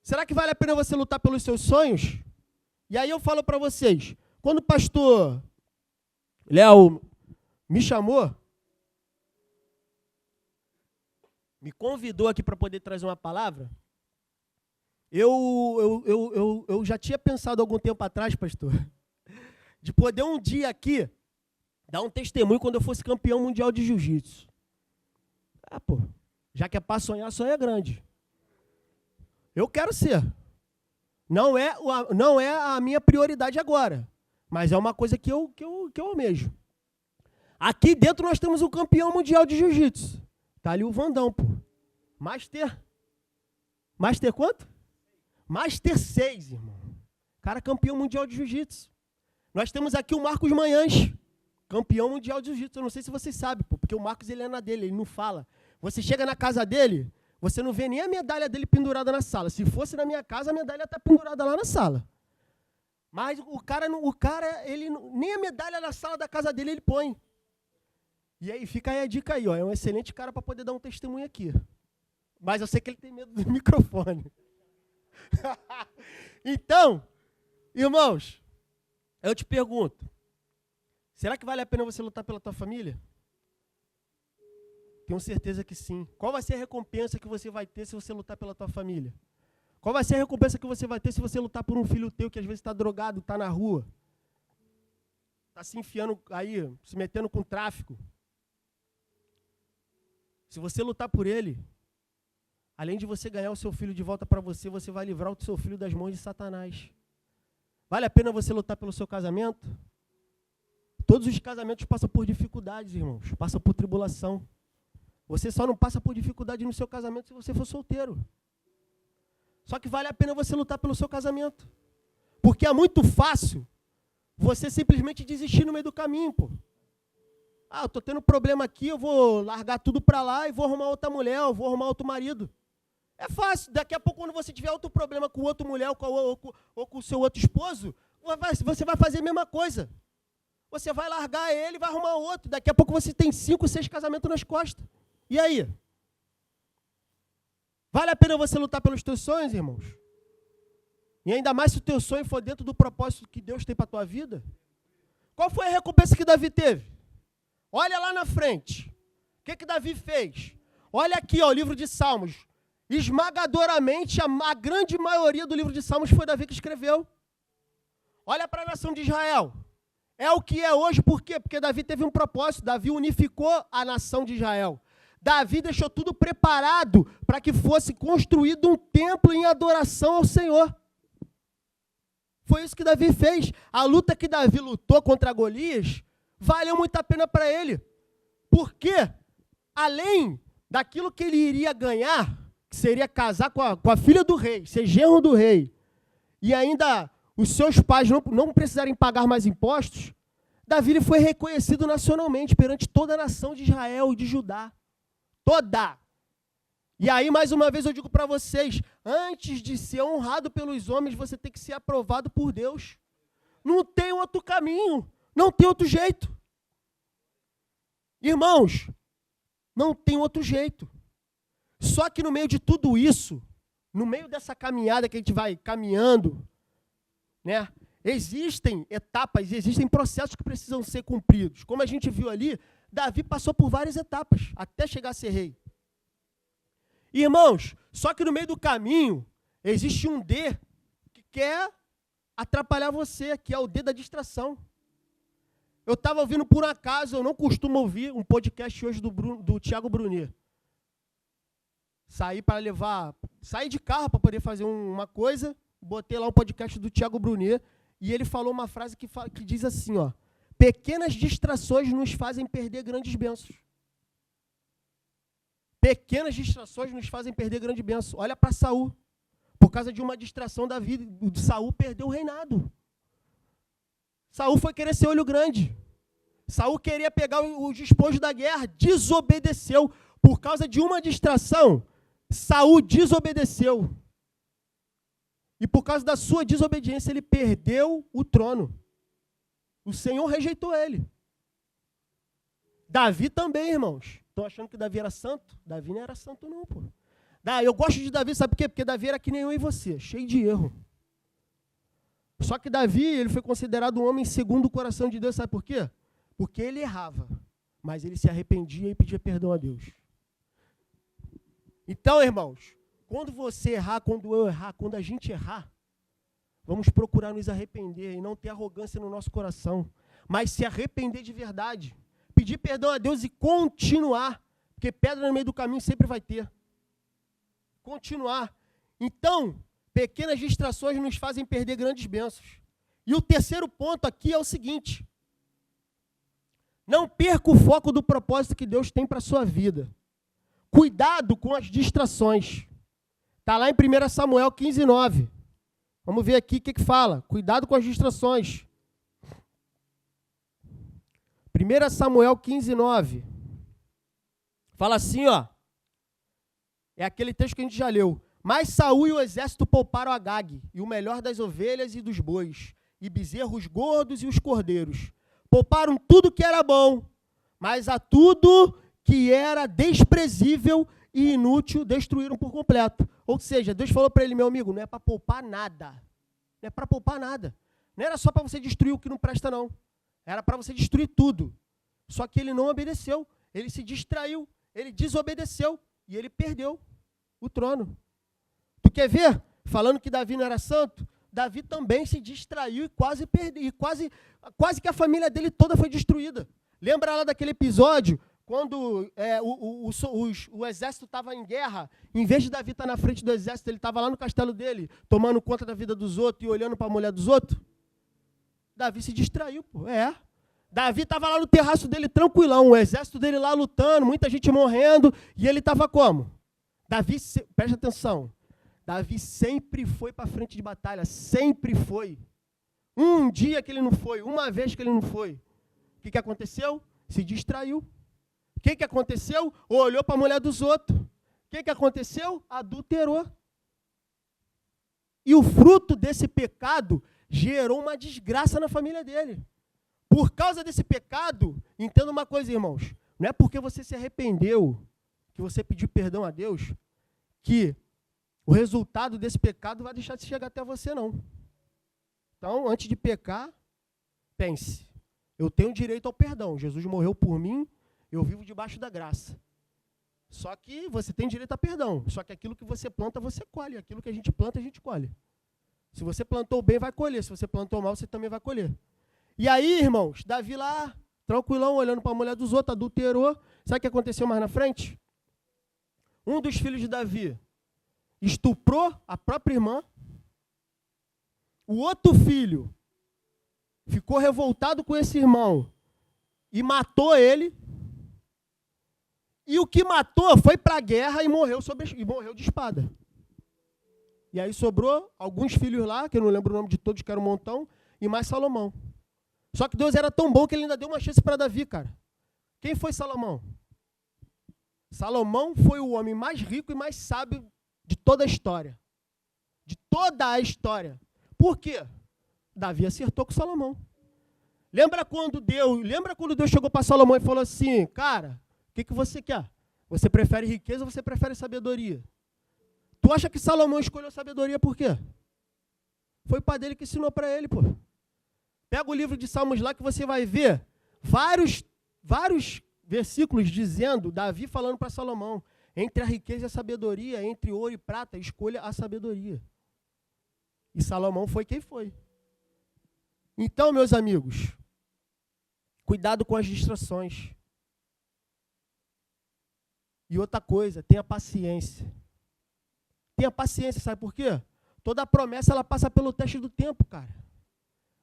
Será que vale a pena você lutar pelos seus sonhos? E aí eu falo para vocês, quando o pastor Léo me chamou, me convidou aqui para poder trazer uma palavra, eu já tinha pensado algum tempo atrás, pastor, de poder um dia aqui dar um testemunho quando eu fosse campeão mundial de jiu-jitsu. Já que é para sonhar, sonha grande. Eu quero ser. Não é a minha prioridade agora, mas é uma coisa que eu almejo. Aqui dentro nós temos um campeão mundial de jiu-jitsu. Tá ali o Vandão, Master quanto? Master 6, irmão. Cara, campeão mundial de jiu-jitsu. Nós temos aqui o Marcos Manhães, campeão mundial de jiu-jitsu. Eu não sei se vocês sabem, porque o Marcos ele é na dele, ele não fala. Você chega na casa dele, você não vê nem a medalha dele pendurada na sala. Se fosse na minha casa, a medalha está pendurada lá na sala. Mas o cara ele nem a medalha na sala da casa dele ele põe. E aí fica aí a dica aí, é um excelente cara para poder dar um testemunho aqui. Mas eu sei que ele tem medo do microfone. Então, irmãos, eu te pergunto, será que vale a pena você lutar pela tua família? Tenho certeza que sim. Qual vai ser a recompensa que você vai ter se você lutar pela tua família? Qual vai ser a recompensa que você vai ter se você lutar por um filho teu que às vezes está drogado, está na rua, está se enfiando aí, se metendo com tráfico? Se você lutar por ele, além de você ganhar o seu filho de volta para você, você vai livrar o seu filho das mãos de Satanás. Vale a pena você lutar pelo seu casamento? Todos os casamentos passam por dificuldades, irmãos. Passam por tribulação. Você só não passa por dificuldade no seu casamento se você for solteiro. Só que vale a pena você lutar pelo seu casamento. Porque é muito fácil você simplesmente desistir no meio do caminho, eu estou tendo problema aqui, eu vou largar tudo para lá e vou arrumar outra mulher, eu vou arrumar outro marido. É fácil. Daqui a pouco, quando você tiver outro problema com outra mulher ou com o seu outro esposo, você vai fazer a mesma coisa. Você vai largar ele e vai arrumar outro. Daqui a pouco você tem 5, 6 casamentos nas costas. E aí? Vale a pena você lutar pelos teus sonhos, irmãos? E ainda mais se o teu sonho for dentro do propósito que Deus tem para a tua vida? Qual foi a recompensa que Davi teve? Olha lá na frente. O que Davi fez? Olha aqui, o livro de Salmos. Esmagadoramente, a grande maioria do livro de Salmos foi Davi que escreveu. Olha para a nação de Israel. É o que é hoje, por quê? Porque Davi teve um propósito, Davi unificou a nação de Israel. Davi deixou tudo preparado para que fosse construído um templo em adoração ao Senhor. Foi isso que Davi fez. A luta que Davi lutou contra Golias valeu muito a pena para ele. Por quê? além daquilo que ele iria ganhar, que seria casar com a filha do rei, ser genro do rei, e ainda os seus pais não precisarem pagar mais impostos, Davi ele foi reconhecido nacionalmente perante toda a nação de Israel e de Judá. Toda! E aí, mais uma vez, eu digo para vocês, antes de ser honrado pelos homens, você tem que ser aprovado por Deus. Não tem outro caminho, não tem outro jeito. Irmãos, não tem outro jeito. Só que no meio de tudo isso, no meio dessa caminhada que a gente vai caminhando, né, existem etapas, existem processos que precisam ser cumpridos. Como a gente viu ali, Davi passou por várias etapas até chegar a ser rei. Irmãos, só que no meio do caminho, existe um D que quer atrapalhar você, que é o D da distração. Eu estava ouvindo por acaso, eu não costumo ouvir um podcast hoje do Thiago Brunier. Saí de carro para poder fazer uma coisa, botei lá um podcast do Thiago Brunier, e ele falou uma frase que diz assim, ó, pequenas distrações nos fazem perder grandes bênçãos. Pequenas distrações nos fazem perder grande bênção. Olha para Saul. Por causa de uma distração da vida, Saul perdeu o reinado. Saul foi querer ser olho grande. Saul queria pegar os despojos da guerra, desobedeceu. Por causa de uma distração, Saul desobedeceu. E por causa da sua desobediência, ele perdeu o trono. O Senhor rejeitou ele. Davi também, irmãos. Estão achando que Davi era santo? Davi não era santo não, pô. Eu gosto de Davi, sabe por quê? Porque Davi era que nem eu e você, cheio de erro. Só que Davi, ele foi considerado um homem segundo o coração de Deus, sabe por quê? Porque ele errava, mas ele se arrependia e pedia perdão a Deus. Então, irmãos, quando você errar, quando eu errar, quando a gente errar, vamos procurar nos arrepender e não ter arrogância no nosso coração, mas se arrepender de verdade. Pedir perdão a Deus e continuar, porque pedra no meio do caminho sempre vai ter. Continuar. Então, pequenas distrações nos fazem perder grandes bênçãos. E o terceiro ponto aqui é o seguinte: não perca o foco do propósito que Deus tem para a sua vida. Cuidado com as distrações. Está lá em 1 Samuel 15:9. Vamos ver aqui o que fala. Cuidado com as distrações. 1 Samuel 15:9. Fala assim, ó. É aquele texto que a gente já leu. Mas Saul e o exército pouparam Agag, e o melhor das ovelhas e dos bois, e bezerros gordos e os cordeiros. Pouparam tudo que era bom, mas a tudo que era desprezível e inútil destruíram por completo. Ou seja, Deus falou para ele, meu amigo, não é para poupar nada. Não é para poupar nada. Não era só para você destruir o que não presta, não. Era para você destruir tudo. Só que ele não obedeceu. Ele se distraiu. Ele desobedeceu. E ele perdeu o trono. Tu quer ver? Falando que Davi não era santo, Davi também se distraiu e quase perdeu. E quase que a família dele toda foi destruída. Lembra lá daquele episódio, quando o exército estava em guerra, em vez de Davi estar na frente do exército, ele estava lá no castelo dele, tomando conta da vida dos outros e olhando para a mulher dos outros? Davi se distraiu, pô. Davi estava lá no terraço dele tranquilão, o exército dele lá lutando, muita gente morrendo, e ele estava como? Presta atenção, Davi sempre foi para frente de batalha, sempre foi. Um dia que ele não foi, uma vez que ele não foi. O que aconteceu? Se distraiu. O que aconteceu? Olhou para a mulher dos outros. O que aconteceu? Adulterou. E o fruto desse pecado gerou uma desgraça na família dele. Por causa desse pecado, entenda uma coisa, irmãos, não é porque você se arrependeu, que você pediu perdão a Deus, que o resultado desse pecado vai deixar de chegar até você, não. Então, antes de pecar, pense, eu tenho direito ao perdão, Jesus morreu por mim, eu vivo debaixo da graça. Só que você tem direito a perdão, só que aquilo que você planta, você colhe, aquilo que a gente planta, a gente colhe. Se você plantou bem, vai colher, se você plantou mal, você também vai colher. E aí, irmãos, Davi lá, tranquilão, olhando para a mulher dos outros, adulterou. Sabe o que aconteceu mais na frente? Um dos filhos de Davi estuprou a própria irmã. O outro filho ficou revoltado com esse irmão e matou ele. E o que matou foi para a guerra e morreu de espada. E aí sobrou alguns filhos lá, que eu não lembro o nome de todos, que era um montão, e mais Salomão. Só que Deus era tão bom que ele ainda deu uma chance para Davi, cara. Quem foi Salomão? Salomão foi o homem mais rico e mais sábio de toda a história. De toda a história. Por quê? Davi acertou com Salomão. Lembra quando Deus chegou para Salomão e falou assim, cara, o que você quer? Você prefere riqueza ou você prefere sabedoria? Tu acha que Salomão escolheu sabedoria por quê? Foi o pai dele que ensinou para ele, pô. Pega o livro de Salmos lá que você vai ver vários versículos dizendo, Davi falando para Salomão, entre a riqueza e a sabedoria, entre ouro e prata, escolha a sabedoria. E Salomão foi quem foi. Então, meus amigos, cuidado com as distrações. E outra coisa, tenha paciência. Tenha paciência, sabe por quê? Toda promessa, ela passa pelo teste do tempo, cara.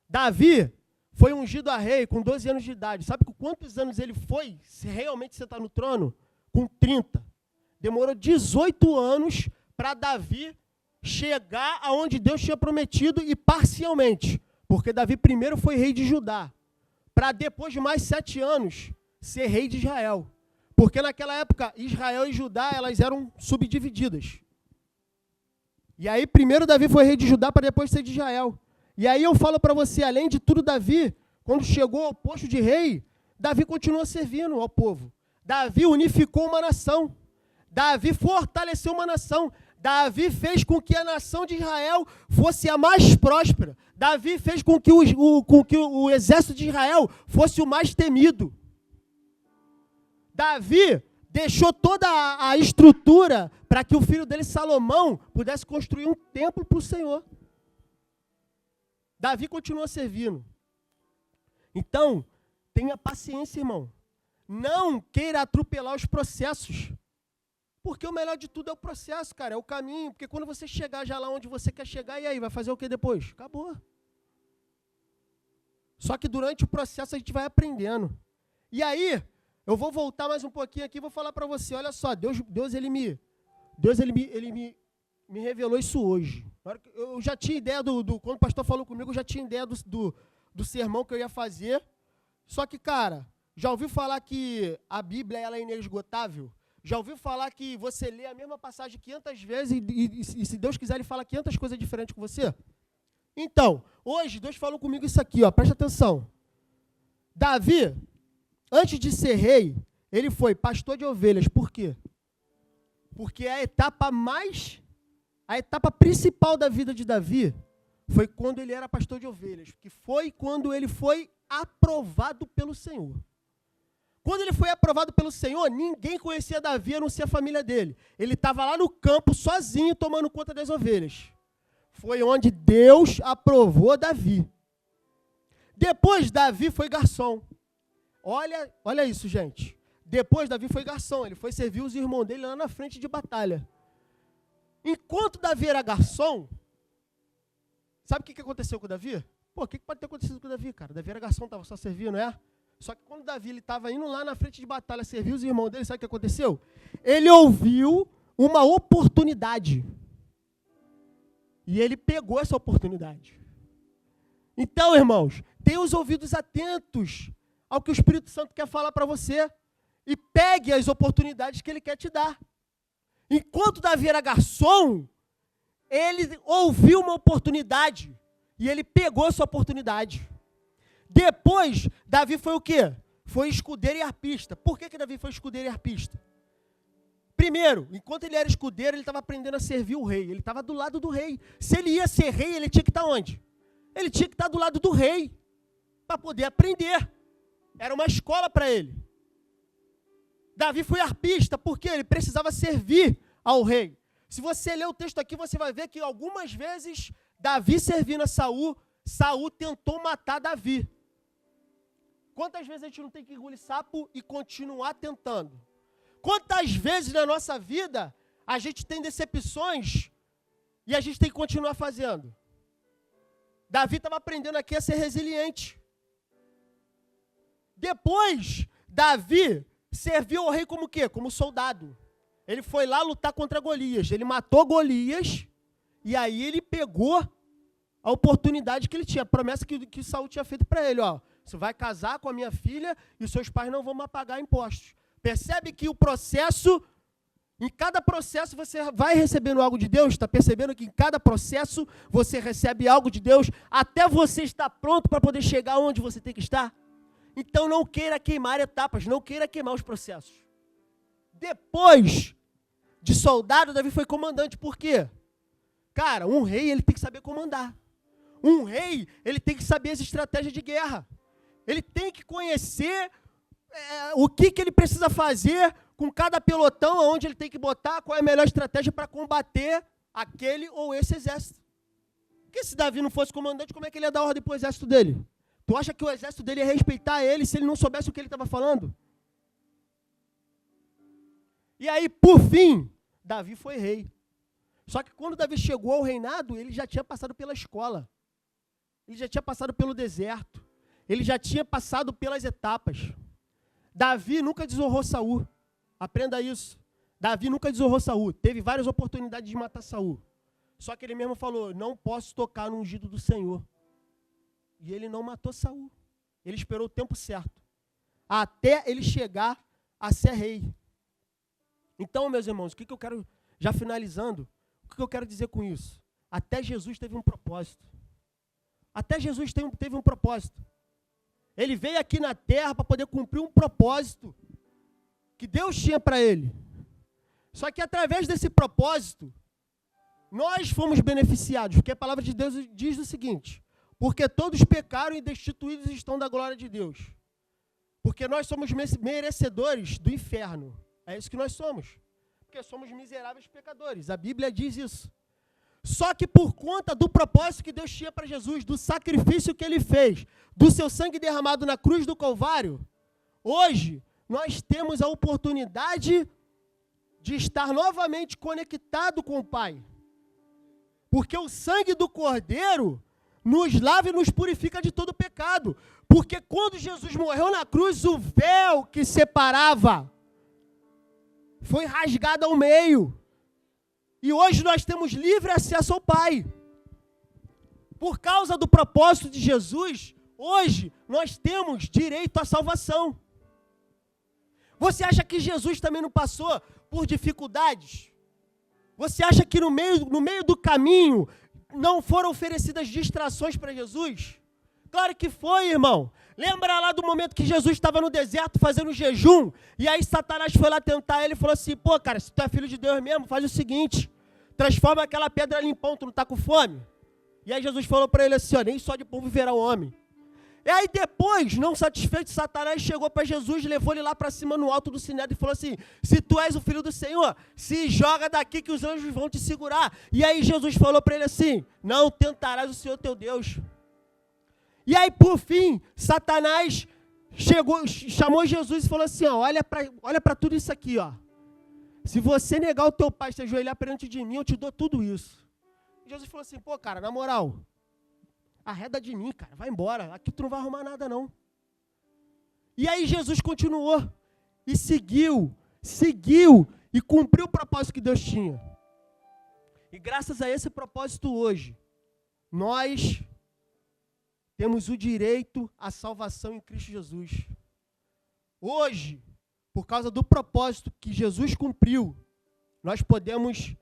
Davi foi ungido a rei com 12 anos de idade. Sabe com quantos anos ele foi se realmente sentar no trono? Com 30. Demorou 18 anos para Davi chegar aonde Deus tinha prometido e parcialmente. Porque Davi primeiro foi rei de Judá. Para depois de mais 7 anos ser rei de Israel. Porque naquela época Israel e Judá elas eram subdivididas. E aí primeiro Davi foi rei de Judá para depois ser de Israel. E aí eu falo para você, além de tudo, Davi, quando chegou ao posto de rei, Davi continuou servindo ao povo. Davi unificou uma nação. Davi fortaleceu uma nação. Davi fez com que a nação de Israel fosse a mais próspera. Davi fez com que o exército de Israel fosse o mais temido. Davi deixou toda a estrutura para que o filho dele, Salomão, pudesse construir um templo para o Senhor. Davi continua servindo. Então, tenha paciência, irmão. Não queira atropelar os processos. Porque o melhor de tudo é o processo, cara, é o caminho. Porque quando você chegar já lá onde você quer chegar, e aí, vai fazer o que depois? Acabou. Só que durante o processo a gente vai aprendendo. E aí, eu vou voltar mais um pouquinho aqui e vou falar para você, olha só, Deus ele me revelou isso hoje. Eu já tinha ideia quando o pastor falou comigo, eu já tinha ideia do sermão que eu ia fazer. Só que, cara, já ouviu falar que a Bíblia ela é inesgotável? Já ouviu falar que você lê a mesma passagem 500 vezes e se Deus quiser, ele fala 500 coisas diferentes com você? Então, hoje, Deus falou comigo isso aqui, ó, presta atenção. Davi, antes de ser rei, ele foi pastor de ovelhas. Por quê? Porque a etapa principal da vida de Davi foi quando ele era pastor de ovelhas, que foi quando ele foi aprovado pelo Senhor. Quando ele foi aprovado pelo Senhor, ninguém conhecia Davi, a não ser a família dele. Ele estava lá no campo, sozinho, tomando conta das ovelhas. Foi onde Deus aprovou Davi. Depois, Davi foi garçom. Olha isso, gente. Depois, Davi foi garçom. Ele foi servir os irmãos dele lá na frente de batalha. Enquanto Davi era garçom, sabe o que aconteceu com o Davi? Pô, o que pode ter acontecido com o Davi, cara? Davi era garçom, estava só servindo, não é? Só que quando Davi estava indo lá na frente de batalha servir os irmãos dele, sabe o que aconteceu? Ele ouviu uma oportunidade. E ele pegou essa oportunidade. Então, irmãos, tenha os ouvidos atentos ao que o Espírito Santo quer falar para você. E pegue as oportunidades que ele quer te dar. Enquanto Davi era garçom, ele ouviu uma oportunidade. E ele pegou essa oportunidade. Depois, Davi foi o quê? Foi escudeiro e arpista. Por que Davi foi escudeiro e arpista? Primeiro, enquanto ele era escudeiro, ele estava aprendendo a servir o rei. Ele estava do lado do rei. Se ele ia ser rei, ele tinha que estar onde? Ele tinha que estar do lado do rei. Para poder aprender. Era uma escola para ele. Davi foi arpista, porque ele precisava servir ao rei. Se você ler o texto aqui, você vai ver que algumas vezes Davi servindo a Saul, Saul tentou matar Davi. Quantas vezes a gente não tem que engolir sapo e continuar tentando? Quantas vezes na nossa vida a gente tem decepções e a gente tem que continuar fazendo? Davi estava aprendendo aqui a ser resiliente. Depois, Davi serviu ao rei como o quê? Como soldado. Ele foi lá lutar contra Golias. Ele matou Golias e aí ele pegou a oportunidade que ele tinha, a promessa que Saul tinha feito para ele. Ó, você vai casar com a minha filha e os seus pais não vão me pagar impostos. Percebe que o processo, em cada processo você vai recebendo algo de Deus? Está percebendo que em cada processo você recebe algo de Deus até você estar pronto para poder chegar onde você tem que estar? Então não queira queimar etapas, não queira queimar os processos. Depois de soldado, Davi foi comandante. Por quê? Cara, um rei ele tem que saber comandar. Um rei ele tem que saber as estratégias de guerra. Ele tem que conhecer o que ele precisa fazer com cada pelotão, aonde ele tem que botar, qual é a melhor estratégia para combater aquele ou esse exército. Porque se Davi não fosse comandante, como é que ele ia dar ordem para o exército dele? Tu acha que o exército dele ia respeitar ele se ele não soubesse o que ele estava falando? E aí, por fim, Davi foi rei. Só que quando Davi chegou ao reinado, ele já tinha passado pela escola. Ele já tinha passado pelo deserto. Ele já tinha passado pelas etapas. Davi nunca desonrou Saul. Aprenda isso. Davi nunca desonrou Saul. Teve várias oportunidades de matar Saul. Só que ele mesmo falou, não posso tocar no ungido do Senhor. E ele não matou Saul. Ele esperou o tempo certo. Até ele chegar a ser rei. Então, meus irmãos, o que eu quero, já finalizando, o que eu quero dizer com isso? Até Jesus teve um propósito. Até Jesus teve um propósito. Ele veio aqui na terra para poder cumprir um propósito que Deus tinha para ele. Só que através desse propósito, nós fomos beneficiados, porque a palavra de Deus diz o seguinte, porque todos pecaram e destituídos estão da glória de Deus. Porque nós somos merecedores do inferno. É isso que nós somos. Porque somos miseráveis pecadores. A Bíblia diz isso. Só que por conta do propósito que Deus tinha para Jesus, do sacrifício que ele fez, do seu sangue derramado na cruz do Calvário, hoje nós temos a oportunidade de estar novamente conectado com o Pai. Porque o sangue do Cordeiro nos lava e nos purifica de todo pecado. Porque quando Jesus morreu na cruz, o véu que separava foi rasgado ao meio. E hoje nós temos livre acesso ao Pai. Por causa do propósito de Jesus, hoje nós temos direito à salvação. Você acha que Jesus também não passou por dificuldades? Você acha que no meio do caminho não foram oferecidas distrações para Jesus? Claro que foi, irmão. Lembra lá do momento que Jesus estava no deserto fazendo jejum, e aí Satanás foi lá tentar ele e falou assim, pô, cara, se tu é filho de Deus mesmo, faz o seguinte, transforma aquela pedra em pão, tu não está com fome? E aí Jesus falou para ele assim, ó, nem só de pão viverá o homem. E aí depois, não satisfeito, Satanás chegou para Jesus, levou ele lá para cima no alto do sinédrio e falou assim, se tu és o filho do Senhor, se joga daqui que os anjos vão te segurar. E aí Jesus falou para ele assim, não tentarás o Senhor teu Deus. E aí, por fim, Satanás chamou Jesus e falou assim, ó, olha para tudo isso aqui, ó. Se você negar o teu pai e se ajoelhar perante de mim, eu te dou tudo isso. E Jesus falou assim, pô, cara, na moral, arreda de mim, cara, vai embora, aqui tu não vai arrumar nada, não. E aí Jesus continuou e seguiu e cumpriu o propósito que Deus tinha. E graças a esse propósito hoje, nós temos o direito à salvação em Cristo Jesus. Hoje, por causa do propósito que Jesus cumpriu, nós podemos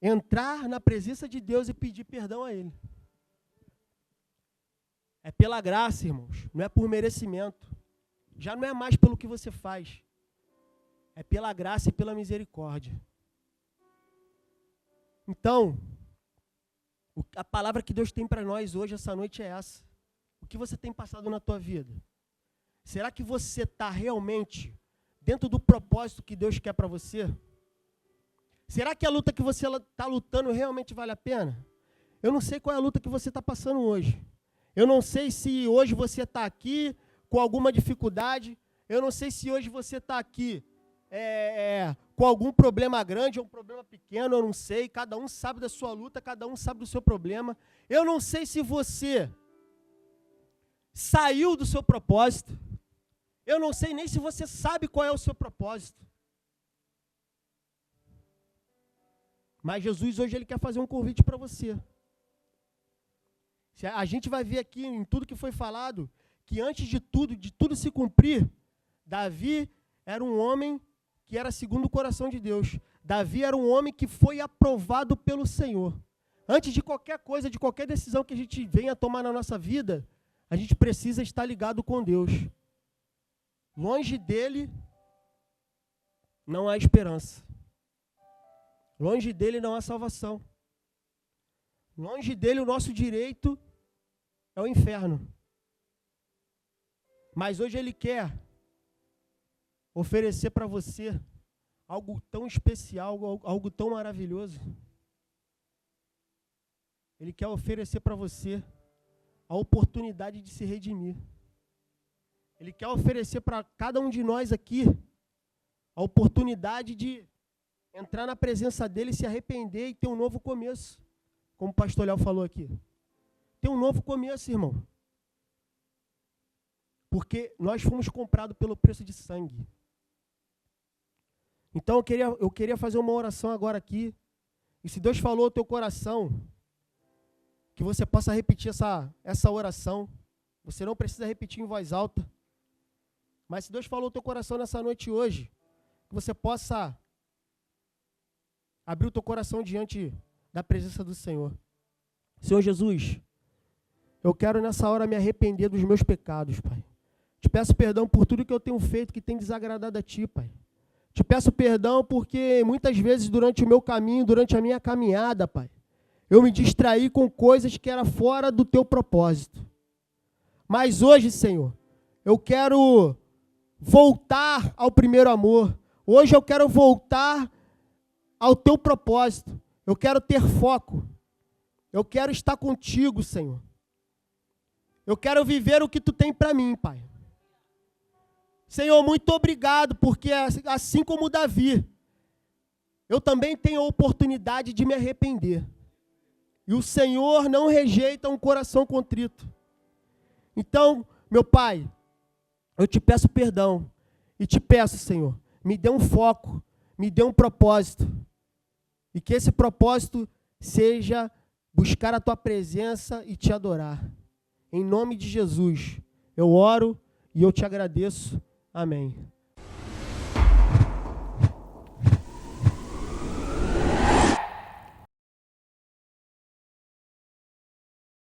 entrar na presença de Deus e pedir perdão a Ele. É pela graça, irmãos, não é por merecimento. Já não é mais pelo que você faz. É pela graça e pela misericórdia. Então, a palavra que Deus tem para nós hoje, essa noite, é essa. O que você tem passado na tua vida? Será que você está realmente dentro do propósito que Deus quer para você? Será que a luta que você está lutando realmente vale a pena? Eu não sei qual é a luta que você está passando hoje. Eu não sei se hoje você está aqui com alguma dificuldade. Eu não sei se hoje você está aqui com algum problema grande ou um problema pequeno, eu não sei. Cada um sabe da sua luta, cada um sabe do seu problema. Eu não sei se você saiu do seu propósito. Eu não sei nem se você sabe qual é o seu propósito. Mas Jesus hoje ele quer fazer um convite para você. A gente vai ver aqui em tudo que foi falado, que antes de tudo se cumprir, Davi era um homem que era segundo o coração de Deus. Davi era um homem que foi aprovado pelo Senhor. Antes de qualquer coisa, de qualquer decisão que a gente venha tomar na nossa vida, a gente precisa estar ligado com Deus. Longe dele não há esperança. Longe dele não há salvação. Longe dele o nosso direito é o inferno. Mas hoje ele quer oferecer para você algo tão especial, algo tão maravilhoso. Ele quer oferecer para você a oportunidade de se redimir. Ele quer oferecer para cada um de nós aqui a oportunidade de entrar na presença dele, se arrepender e ter um novo começo. Como o pastor Léo falou aqui. Ter um novo começo, irmão. Porque nós fomos comprados pelo preço de sangue. Então eu queria fazer uma oração agora aqui. E se Deus falou ao teu coração, que você possa repetir essa oração. Você não precisa repetir em voz alta. Mas se Deus falou ao teu coração nessa noite hoje, que você possa abrir o teu coração diante da presença do Senhor. Senhor Jesus, eu quero nessa hora me arrepender dos meus pecados, Pai. Te peço perdão por tudo que eu tenho feito que tem desagradado a Ti, Pai. Te peço perdão porque muitas vezes durante o meu caminho, durante a minha caminhada, Pai, eu me distraí com coisas que eram fora do Teu propósito. Mas hoje, Senhor, eu quero voltar ao primeiro amor. Hoje eu quero voltar ao Teu propósito. Eu quero ter foco. Eu quero estar contigo, Senhor. Eu quero viver o que Tu tem para mim, Pai. Senhor, muito obrigado, porque assim como Davi, eu também tenho a oportunidade de me arrepender. E o Senhor não rejeita um coração contrito. Então, meu Pai, eu te peço perdão. E te peço, Senhor, me dê um foco, me dê um propósito. E que esse propósito seja buscar a Tua presença e Te adorar. Em nome de Jesus, eu oro e eu Te agradeço. Amém.